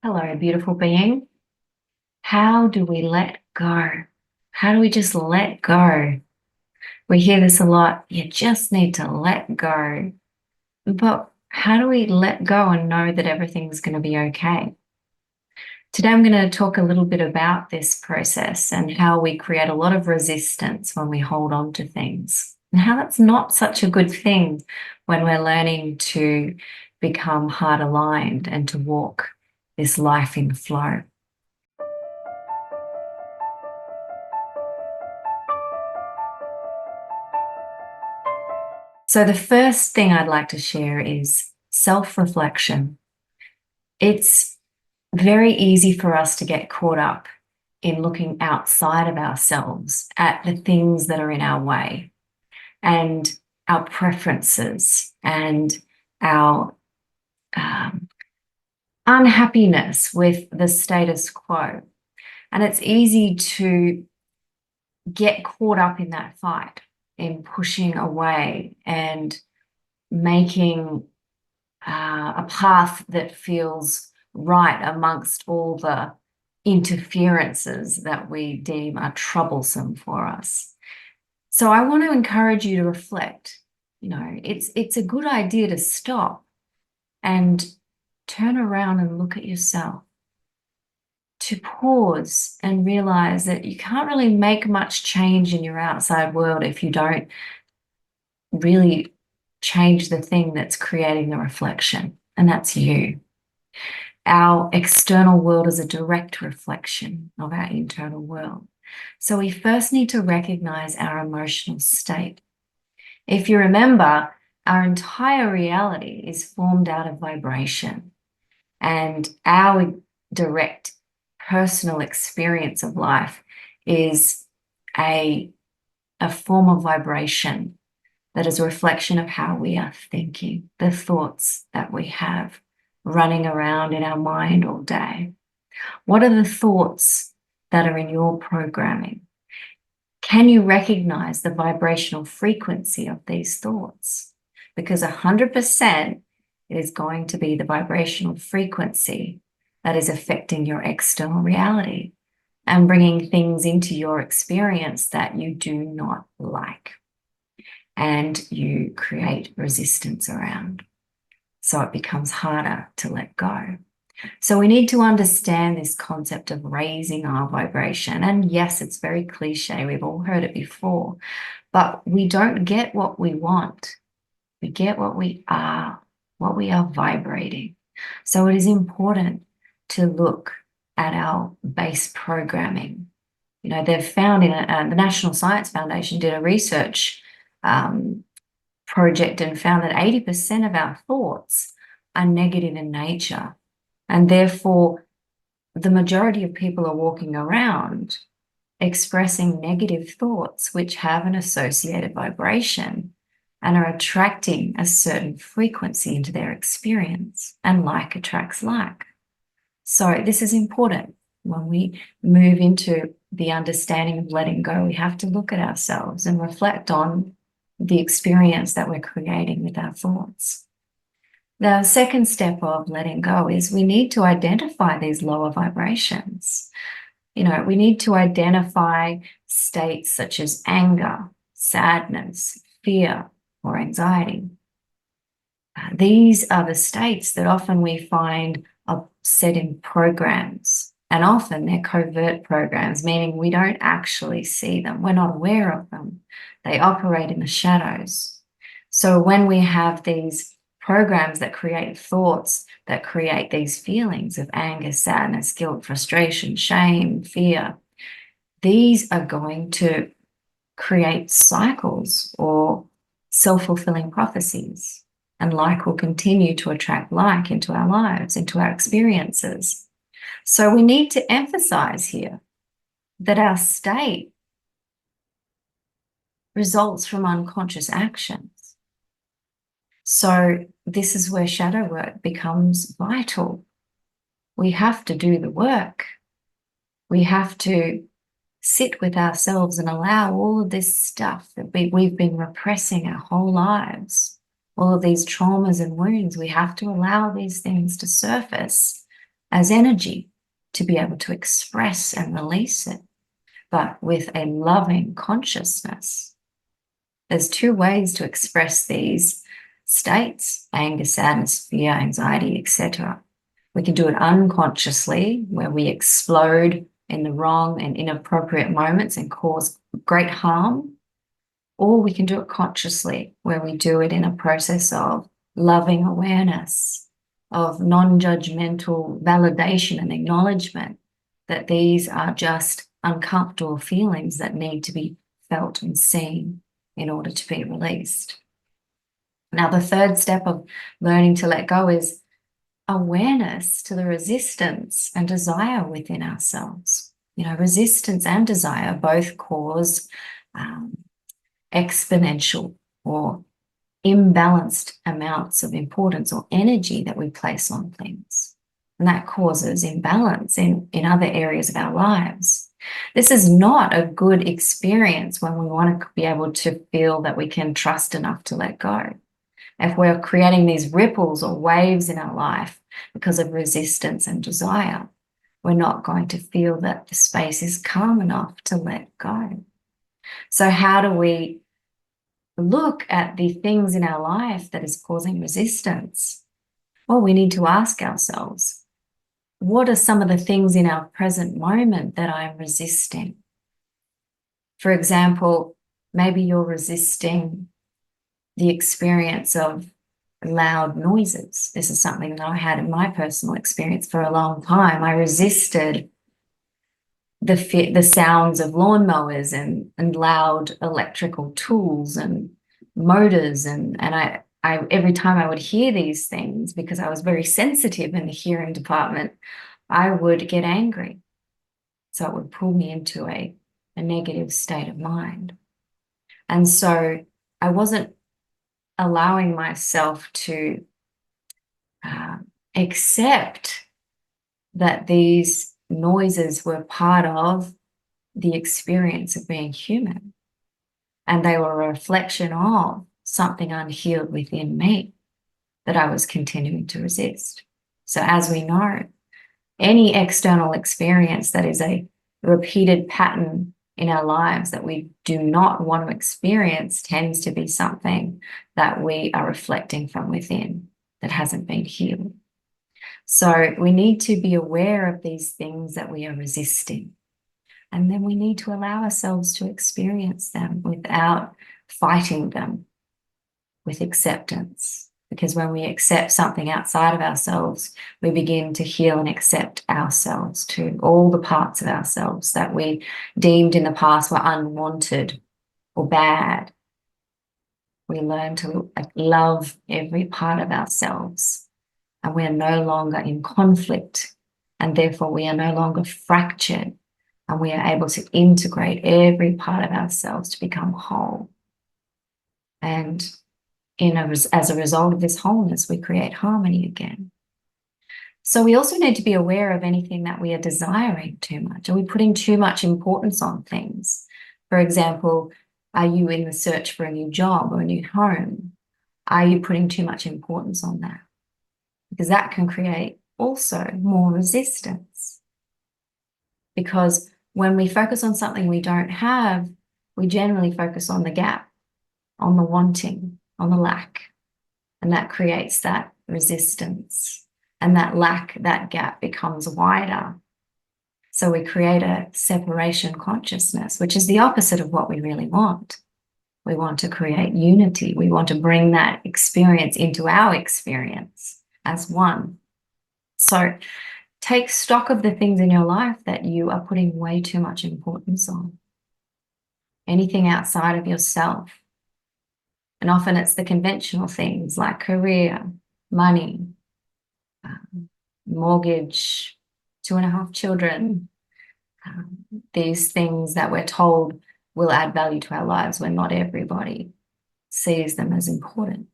Hello, beautiful being. How do we let go? How do we just let go? We hear this a lot. You just need to let go. But how do we let go and know that everything's going to be okay? Today, I'm going to talk a little bit about this process and how we create a lot of resistance when we hold on to things, and how that's not such a good thing when we're learning to become heart aligned and to walk this life in flow. So, the first thing I'd like to share is self-reflection. It's very easy for us to get caught up in looking outside of ourselves at the things that are in our way and our preferences and our unhappiness with the status quo. And it's easy to get caught up in that fight, in pushing away and making a path that feels right amongst all the interferences that we deem are troublesome for us. So I want to encourage you to reflect. It's a good idea to stop and turn around and look at yourself, to pause and realize that you can't really make much change in your outside world if you don't really change the thing that's creating the reflection, and that's you. Our external world is a direct reflection of our internal world. So we first need to recognize our emotional state. If you remember, our entire reality is formed out of vibration, and our direct personal experience of life is a form of vibration that is a reflection of how we are thinking, the thoughts that we have running around in our mind all day. What are the thoughts that are in your programming? Can you recognize the vibrational frequency of these thoughts? Because 100% is going to be the vibrational frequency that is affecting your external reality and bringing things into your experience that you do not like, and you create resistance around. So it becomes harder to let go. So we need to understand this concept of raising our vibration. And yes, it's very cliche. We've all heard it before, but we don't get what we want. We get what we are vibrating. So it is important to look at our base programming. They've found the National Science Foundation did a research project and found that 80% of our thoughts are negative in nature. And therefore, the majority of people are walking around expressing negative thoughts, which have an associated vibration and are attracting a certain frequency into their experience. And like attracts like. So this is important. When we move into the understanding of letting go, we have to look at ourselves and reflect on the experience that we're creating with our thoughts. The second step of letting go is we need to identify these lower vibrations. We need to identify states such as anger, sadness, fear, or anxiety. These are the states that often we find are set in programs, and often they're covert programs, meaning we don't actually see them. We're not aware of them. They operate in the shadows. So when we have these programs that create thoughts that create these feelings of anger, sadness, guilt, frustration, shame, fear, these are going to create cycles or self-fulfilling prophecies. And like will continue to attract like into our lives, into our experiences. So we need to emphasize here that our state results from unconscious actions. So this is where shadow work becomes vital. We have to do the work. We have to sit with ourselves and allow all of this stuff that we've been repressing our whole lives, all of these traumas and wounds. We have to allow these things to surface as energy to be able to express and release it, but with a loving consciousness. There's two ways to express these states: anger, sadness, fear, anxiety, etc. We can do it unconsciously, where we explode in the wrong and inappropriate moments and cause great harm. Or we can do it consciously, where we do it in a process of loving awareness, of non-judgmental validation and acknowledgement that these are just uncomfortable feelings that need to be felt and seen in order to be released. Now, the third step of learning to let go is awareness to the resistance and desire within ourselves. Resistance and desire both cause exponential or imbalanced amounts of importance or energy that we place on things. And that causes imbalance in other areas of our lives. This is not a good experience when we want to be able to feel that we can trust enough to let go. If we're creating these ripples or waves in our life because of resistance and desire, we're not going to feel that the space is calm enough to let go. So how do we look at the things in our life that is causing resistance? Well, we need to ask ourselves, what are some of the things in our present moment that I'm resisting? For example, maybe you're resisting the experience of loud noises. This is something that I had in my personal experience for a long time. I resisted the sounds of lawnmowers and loud electrical tools and motors, and I every time I would hear these things, because I was very sensitive in the hearing department, I would get angry. So it would pull me into a negative state of mind. And so I wasn't allowing myself to accept that these noises were part of the experience of being human. And they were a reflection of something unhealed within me that I was continuing to resist. So as we know, any external experience that is a repeated pattern in our lives that we do not want to experience tends to be something that we are reflecting from within that hasn't been healed. So we need to be aware of these things that we are resisting. And then we need to allow ourselves to experience them without fighting them, with acceptance. Because when we accept something outside of ourselves, we begin to heal and accept ourselves too, all the parts of ourselves that we deemed in the past were unwanted or bad. We learn to love every part of ourselves, and we are no longer in conflict, and therefore we are no longer fractured, and we are able to integrate every part of ourselves to become whole. And as a result of this wholeness, we create harmony again. So we also need to be aware of anything that we are desiring too much. Are we putting too much importance on things? For example, are you in the search for a new job or a new home? Are you putting too much importance on that? Because that can create also more resistance. Because when we focus on something we don't have, we generally focus on the gap, on the wanting, on the lack. And that creates that resistance. And that lack, that gap becomes wider. So we create a separation consciousness, which is the opposite of what we really want. We want to create unity. We want to bring that experience into our experience as one. So take stock of the things in your life that you are putting way too much importance on. Anything outside of yourself. And often it's the conventional things like career, money, mortgage, 2.5 children, these things that we're told will add value to our lives when not everybody sees them as important.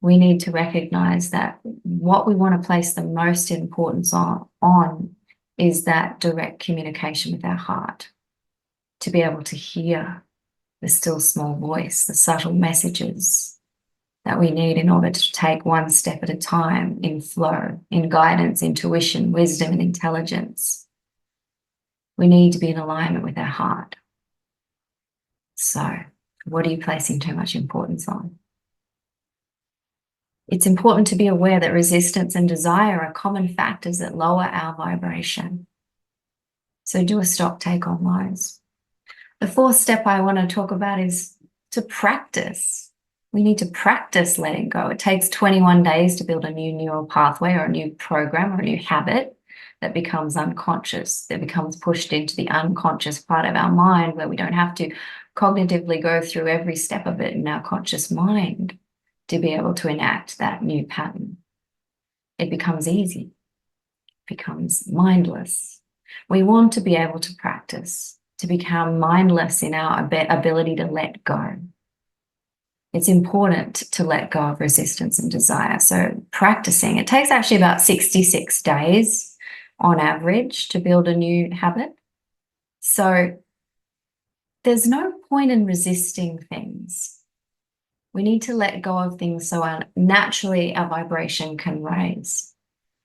We need to recognize that what we want to place the most importance on is that direct communication with our heart, to be able to hear the still small voice, the subtle messages that we need in order to take one step at a time in flow, in guidance, intuition, wisdom, and intelligence. We need to be in alignment with our heart. So, what are you placing too much importance on? It's important to be aware that resistance and desire are common factors that lower our vibration. So do a stock take on those. The fourth step I want to talk about is to practice. We need to practice letting go. It takes 21 days to build a new neural pathway or a new program or a new habit that becomes unconscious, that becomes pushed into the unconscious part of our mind where we don't have to cognitively go through every step of it in our conscious mind to be able to enact that new pattern. It becomes easy, it becomes mindless. We want to be able to practice, to become mindless in our ability to let go. It's important to let go of resistance and desire. So practicing, it takes actually about 66 days on average to build a new habit. So there's no point in resisting things. We need to let go of things so naturally our vibration can raise.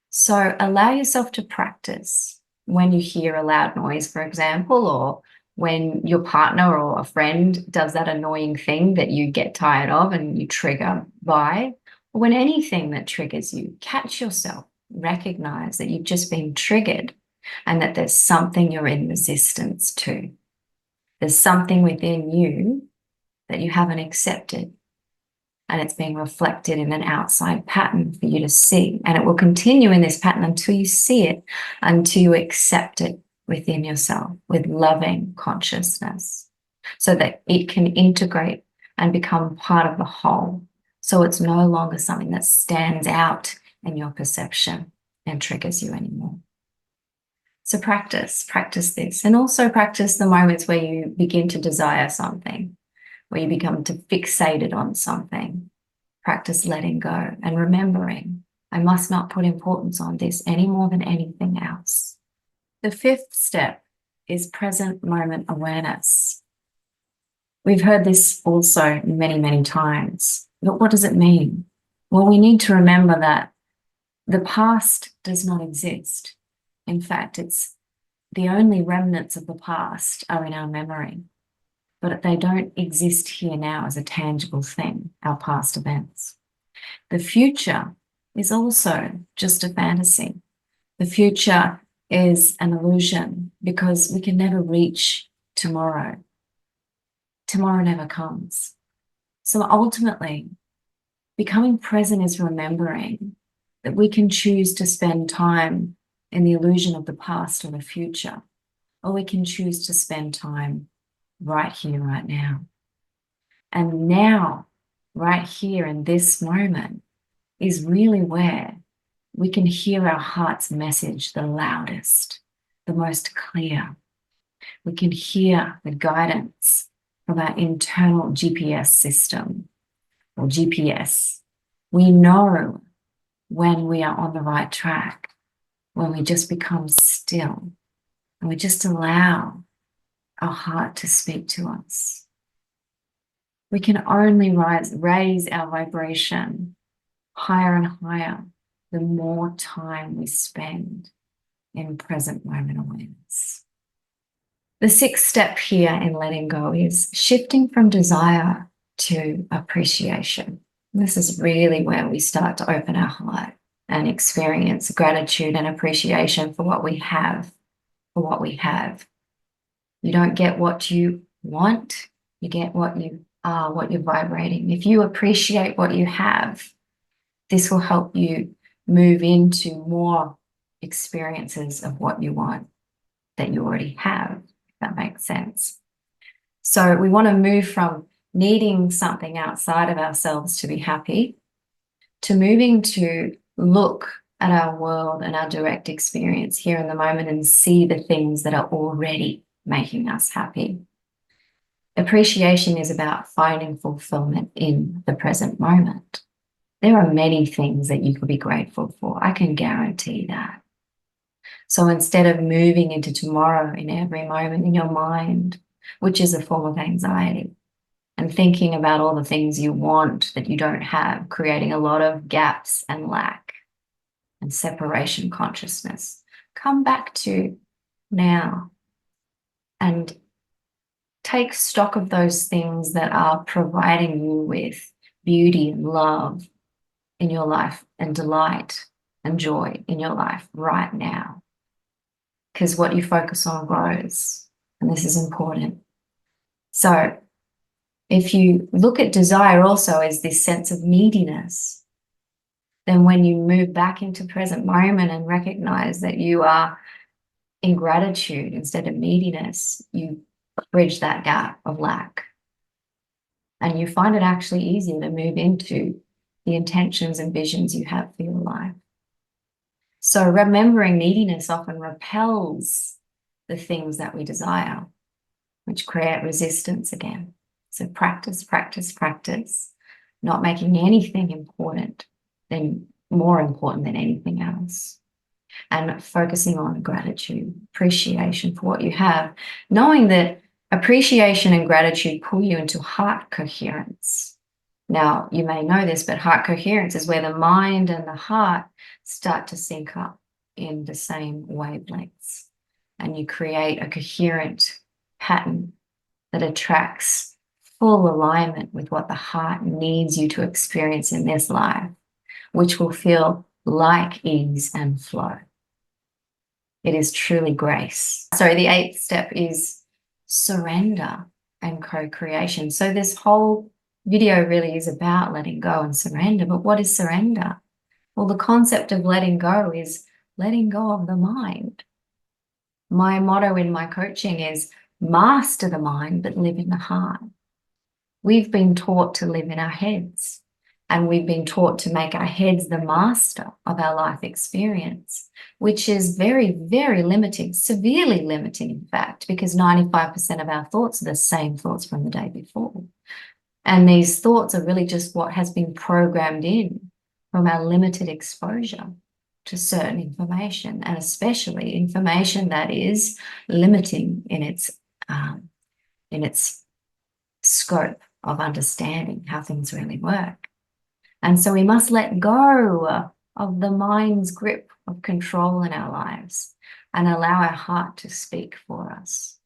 So allow yourself to practice when you hear a loud noise, for example, or when your partner or a friend does that annoying thing that you get tired of and you trigger by, or when anything that triggers you, catch yourself, recognize that you've just been triggered and that there's something you're in resistance to. There's something within you that you haven't accepted. And it's being reflected in an outside pattern for you to see. And it will continue in this pattern until you see it, until you accept it within yourself with loving consciousness, so that it can integrate and become part of the whole. So it's no longer something that stands out in your perception and triggers you anymore. So practice this, and also practice the moments where you begin to desire something, where you become fixated on something. Practice letting go and remembering, I must not put importance on this any more than anything else. The fifth step is present moment awareness. We've heard this also many, many times, but what does it mean? Well, we need to remember that the past does not exist. In fact, it's the only remnants of the past are in our memory, but they don't exist here now as a tangible thing, our past events. The future is also just a fantasy. The future is an illusion because we can never reach tomorrow. Tomorrow never comes. So ultimately, becoming present is remembering that we can choose to spend time in the illusion of the past or the future, or we can choose to spend time right here, right now. And now, right here in this moment, is really where we can hear our heart's message the loudest, the most clear. We can hear the guidance from our internal GPS system, or GPS. We know when we are on the right track, when we just become still and we just allow our heart to speak to us. We can only raise our vibration higher and higher the more time we spend in present moment awareness. The sixth step here in letting go is shifting from desire to appreciation. This is really where we start to open our heart and experience gratitude and appreciation for what we have, You don't get what you want, you get what you are, what you're vibrating. If you appreciate what you have, this will help you move into more experiences of what you want that you already have, if that makes sense. So we want to move from needing something outside of ourselves to be happy to moving to look at our world and our direct experience here in the moment and see the things that are already making us happy. Appreciation is about finding fulfillment in the present moment. There are many things that you could be grateful for. I can guarantee that. So instead of moving into tomorrow in every moment in your mind, which is a form of anxiety, and thinking about all the things you want that you don't have, creating a lot of gaps and lack and separation consciousness. Come back to now and take stock of those things that are providing you with beauty and love in your life and delight and joy in your life right now. Because what you focus on grows, and this is important. So if you look at desire also as this sense of neediness, then when you move back into present moment and recognize that you are in gratitude instead of neediness, you bridge that gap of lack. And you find it actually easier to move into the intentions and visions you have for your life. So remembering neediness often repels the things that we desire, which create resistance again. So practice, practice, practice, not making anything more important than anything else. And focusing on gratitude, appreciation for what you have, knowing that appreciation and gratitude pull you into heart coherence. Now, you may know this, but heart coherence is where the mind and the heart start to sync up in the same wavelengths. And you create a coherent pattern that attracts full alignment with what the heart needs you to experience in this life, which will feel like ease and flow. It is truly grace. So the 8th step is surrender and co-creation. So this whole video really is about letting go and surrender. But what is surrender? Well, the concept of letting go is letting go of the mind. My motto in my coaching is master the mind, but live in the heart. We've been taught to live in our heads, and we've been taught to make our heads the master of our life experience, which is very, very limiting, severely limiting, in fact, because 95% of our thoughts are the same thoughts from the day before. And these thoughts are really just what has been programmed in from our limited exposure to certain information, and especially information that is limiting in its scope of understanding how things really work. And so we must let go of the mind's grip of control in our lives and allow our heart to speak for us.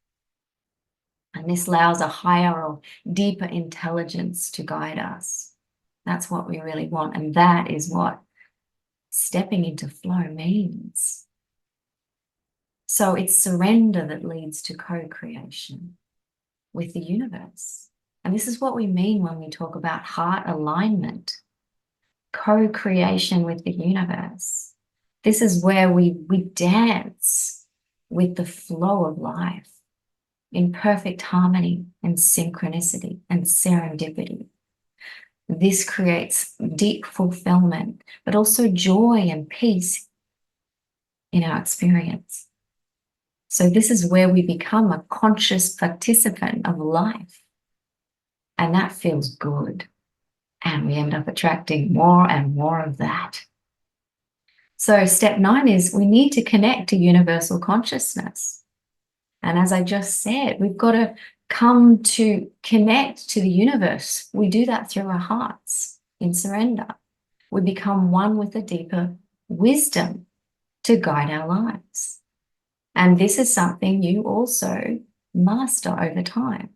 And this allows a higher or deeper intelligence to guide us. That's what we really want. And that is what stepping into flow means. So it's surrender that leads to co-creation with the universe. And this is what we mean when we talk about heart alignment, co-creation with the universe. This is where we dance with the flow of life in perfect harmony and synchronicity and serendipity. This creates deep fulfillment, but also joy and peace in our experience. So this is where we become a conscious participant of life. And that feels good. And we end up attracting more and more of that. So step 9 is we need to connect to universal consciousness. And as I just said, we've got to come to connect to the universe. We do that through our hearts in surrender. We become one with a deeper wisdom to guide our lives. And this is something you also master over time.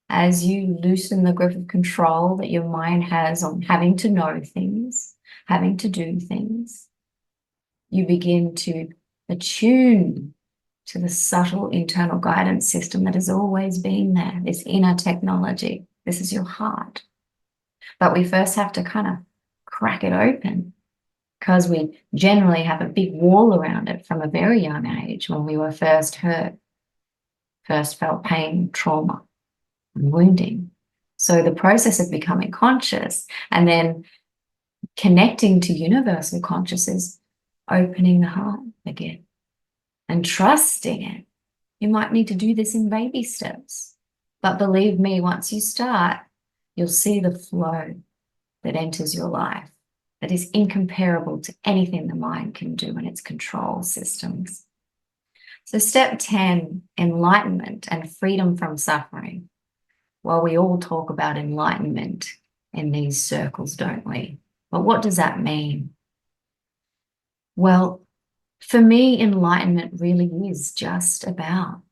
As you loosen the grip of control that your mind has on having to know things, having to do things, you begin to attune to the subtle internal guidance system that has always been there, this inner technology. This is your heart. But we first have to kind of crack it open, because we generally have a big wall around it from a very young age when we were first hurt, first felt pain, trauma, and wounding. So the process of becoming conscious and then connecting to universal consciousness, opening the heart again and trusting it. You might need to do this in baby steps, but believe me, once you start, you'll see the flow that enters your life that is incomparable to anything the mind can do in its control systems. So step 10, enlightenment and freedom from suffering. Well, we all talk about enlightenment in these circles, don't we? But what does that mean? Well, for me, enlightenment really is just about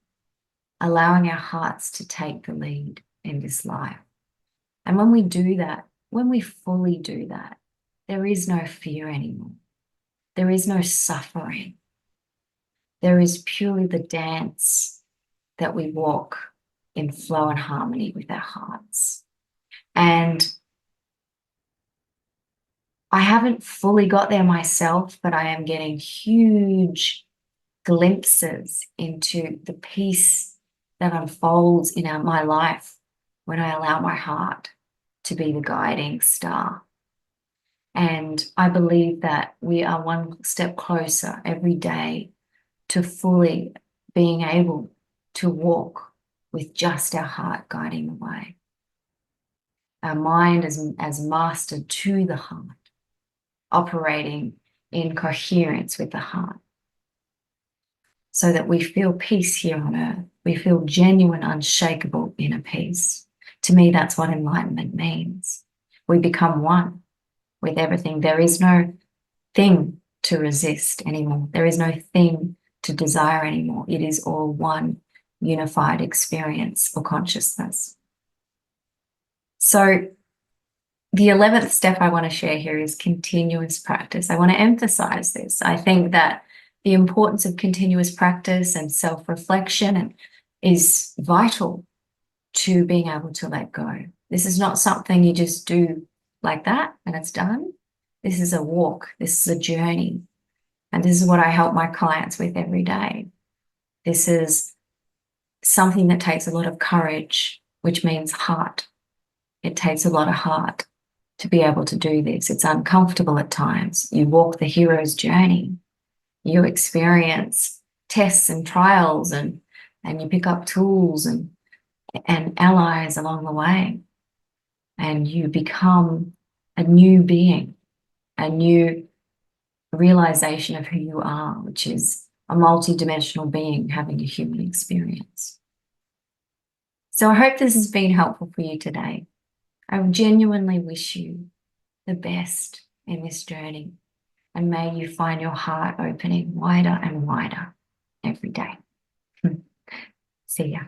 allowing our hearts to take the lead in this life. And when we do that, when we fully do that, there is no fear anymore. There is no suffering. There is purely the dance that we walk in flow and harmony with our hearts. And I haven't fully got there myself, but I am getting huge glimpses into the peace that unfolds in my life when I allow my heart to be the guiding star. And I believe that we are one step closer every day to fully being able to walk with just our heart guiding the way. Our mind as mastered to the heart, operating in coherence with the heart, so that we feel peace here on earth. We feel genuine, unshakable inner peace. To me, that's what enlightenment means. We become one with everything. There is no thing to resist anymore. There is no thing to desire anymore. It is all one unified experience or consciousness. So the 11th step I want to share here is continuous practice. I want to emphasize this. I think that the importance of continuous practice and self-reflection is vital to being able to let go. This is not something you just do like that and it's done. This is a walk. This is a journey. And this is what I help my clients with every day. This is something that takes a lot of courage, which means heart. It takes a lot of heart to be able to do this. It's uncomfortable at times. You walk the hero's journey. You experience tests and trials and you pick up tools and allies along the way. And you become a new being, a new realization of who you are, which is a multidimensional being having a human experience. So I hope this has been helpful for you today. I genuinely wish you the best in this journey, and may you find your heart opening wider and wider every day. See ya.